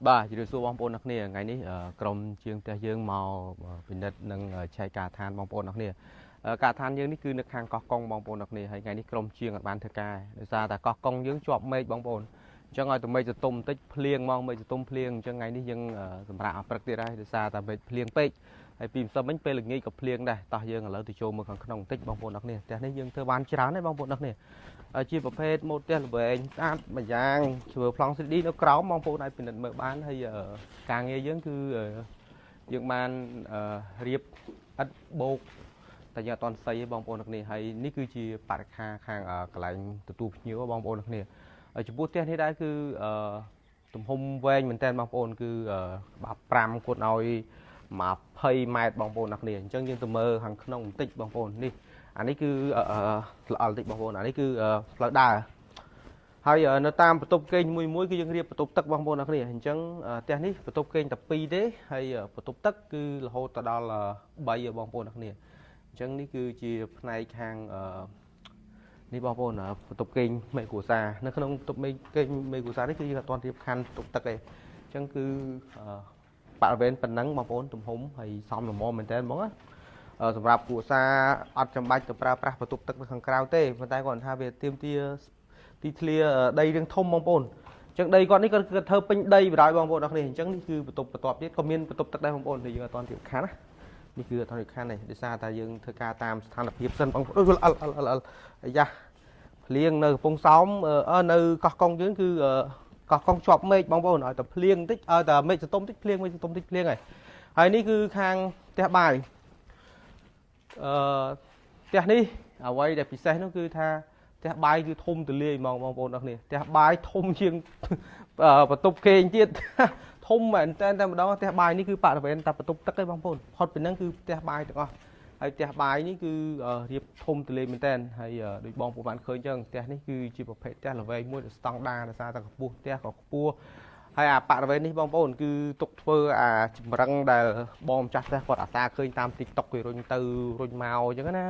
បាទជំរាបសួរបងប្អូនអ្នកគ្នាថ្ងៃនេះក្រុមជាងផ្ទះយើងមកពិនិត្យនិងចែកការឋានបងប្អូនអ្នកគ្នាការឋានយើងនេះគឺនៅខាងកោះកុងបងប្អូនអ្នកគ្នាហើយថ្ងៃនេះក្រុមជាងបានធ្វើការដោយសារតែកោះកុងយើងជាប់មេឃបងប្អូនអញ្ចឹងឲ្យតែមេឃទៅទុំបន្តិចភ្លៀងមកមេឃទៅទុំភ្លៀងអញ្ចឹងថ្ងៃនេះយើងសម្រាប់អព្រឹកទៀតហើយដោយសារតែមេឃភ្លៀងពេកហើយពីម្សិលមិញពេលល្ងាចក៏ភ្លៀងដែរតោះយើងឥឡូវទៅចូលមើលខាងក្នុងបន្តិចបងប្អូនអ្នកគ្នាផ្ទះនេះយើងធ្វើបានច្រើនទេបងប្អូនអ្នកគ្នាជាប្រភេទម៉ូតផ្ទះល្វែងស្អាតម្យ៉ាងធ្វើប្លង់ 3D នៅក្រោមបងប្អូនអាចពិនិត្យមើលបានហើយការងារយើងគឺយើងបានរៀបឥដ្ឋបូកតែយើងអត់ទាន់ស័យទេបងប្អូនអ្នកគ្នាហើយនេះគឺជាបរិខាខាងកន្លែងទទួលភ្ញៀវបងប្អូនអ្នកគ្នាចំពោះផ្ទះនេះដែរគឺទំហំវែងមែនតើបងប្អូនគឺក្បាល5គាត់ឲ្យ20ម៉ែត្របងប្អូនអ្នកគ្នាអញ្ចឹងយើងទៅមើលខាងក្នុងបន្តិចបងប្អូននេះអានេះគឺល្អល់តិចបងប្អូនអានេះគឺផ្លូវដើរហើយនៅតាមបន្ទប់គេងមួយគឺយើងរៀបបន្ទប់ទឹកបងប្អូនអ្នកគ្នាអញ្ចឹងផ្ទះនេះបន្ទប់គេងតែ2ទេហើយបន្ទប់ទឹកគឺរហូតទៅដល់3បងប្អូនអ្នកគ្នាអញ្ចឹងនេះគឺជាផ្នែកខាងនេះបងប្អូនបន្ទប់គេងមេគ្រួសារនៅក្នុងបន្ទប់គេងមេគ្រួសារនេះគឺយើងអត់ទាន់រៀបខណ្ឌបន្ទប់ទឹកទេអញ្ចឹងគឺបរិវេណប៉ុណ្ណឹងបងប្អូនទំហំហើយសមល្មមមែនតើហ្មងណាសម្រាប់គ្រួសារអត់ចាំបាច់ទៅប្រើប្រាស់បន្ទប់ទឹកនៅខាងក្រៅទេប៉ុន្តែគាត់ថាវាទាមទារទីធ្លាដីរឿងធំបងប្អូនអញ្ចឹងដីគាត់នេះគាត់ធ្វើពេញដីបណ្ដោយបងប្អូនអរគ្នាអញ្ចឹងនេះគឺបន្ទប់បន្ទាប់ទៀតក៏មានបន្ទប់ទឹកដែរបងប្អូនតែយើងអត់ទាន់រៀបខណ្ឌណានេះគឺអត់ទាន់រៀបខណ្ឌទេដោយសារតែយើងធ្វើការតាមស្ថានភាពសិនបងប្អូនអាយ៉ាភ្លៀងនៅកំពង់សោមនៅកោះកុងយើងគឺកោះកុងជាប់មេឃបងប្អូនឲ្យតែភ្លៀងបន្តិចឲ្យតែមេឃសន្ទុំតិចភ្លៀងមេឃសន្ទុំតិចភ្លៀងហើយនេះគឺខាងផ្ទះបាយផ្ទះនេះអ្វីដែលពិសេសនោះគឺថាផ្ទះបាយគឺធំទូលាយហ្មងបងប្អូនអរគ្នាផ្ទះបាយធំជាងបន្ទប់គេងទៀតធំមែនតែម្ដងផ្ទះបាយនេះគឺបរិវេណតែបន្ទប់ទឹកទេបងប្អូនផុតពីហ្នឹងគឺផ្ទះបាយទាំងអស់ហើយផ្ទះបាយនេះគឺរៀបធំទូលាយមែនតែនហើយដូចបងប្អូនបានឃើញអញ្ចឹងផ្ទះនេះគឺជាប្រភេទផ្ទះល្វែងមួយដែលស្តង់ដារដោយសារតែកម្ពស់ផ្ទះក៏ខ្ពស់ហើយអាបរិវេណនេះបងប្អូនគឺទុកធ្វើអាចម្រឹងដែលបងម្ចាស់ផ្ទះគាត់អាសាឃើញតាម TikTok គេរុញទៅរុញមកអញ្ចឹងណា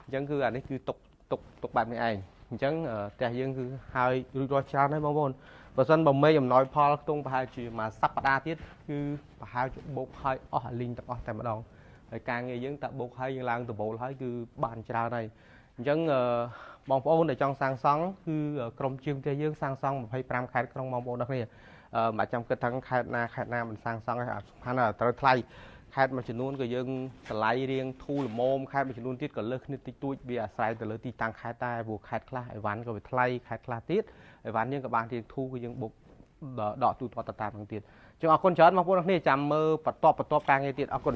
អញ្ចឹងគឺអានេះគឺទុកបែបនេះឯងអញ្ចឹងផ្ទះយើងគឺហើយរួចរាល់ច្រើនហើយបងប្អូនបើសិនបើមេអំណោយផលខ្ទង់ប្រហែលជាមួយសប្តាហ៍ទៀតគឺប្រហែលជាបូកហើយអស់អាលីងទាំងអស់តែម្ដងហើយការងារយើងតែបូកហើយយើងឡើងដបូលហើយគឺបានច្រើនហើយអញ្ចឹងបងប្អូនដែលចង់សាងសង់គឺក្រុមជាងផ្ទះយើងសាងសង់25ខេត្តក្រុងបងប្អូនទាំងគ្នាមិនចាំគិតថាខេត្តណាមិនសាងសង់ឲ្យសំខាន់ត្រូវថ្លៃខេត្តមួយចំនួនក៏យើងតម្លៃរៀងធូរល្មមខេត្តមួយចំនួនទៀតក៏លើសគ្នាតិចតួចវាអាស្រ័យទៅលើទីតាំងខេត្តដែរព្រោះខេត្តខ្លះអីវ៉ាន់ក៏វាថ្លៃខេត្តខ្លះទៀតអីវ៉ាន់យើងក៏បានរៀងធូរគឺយើងបុកដកទូទាត់ទៅតាមហ្នឹងទៀតអញ្ចឹងអរគុណច្រើនបងប្អូនទាំងគ្នាចាំមើលបន្តការងារទៀតអរគុណ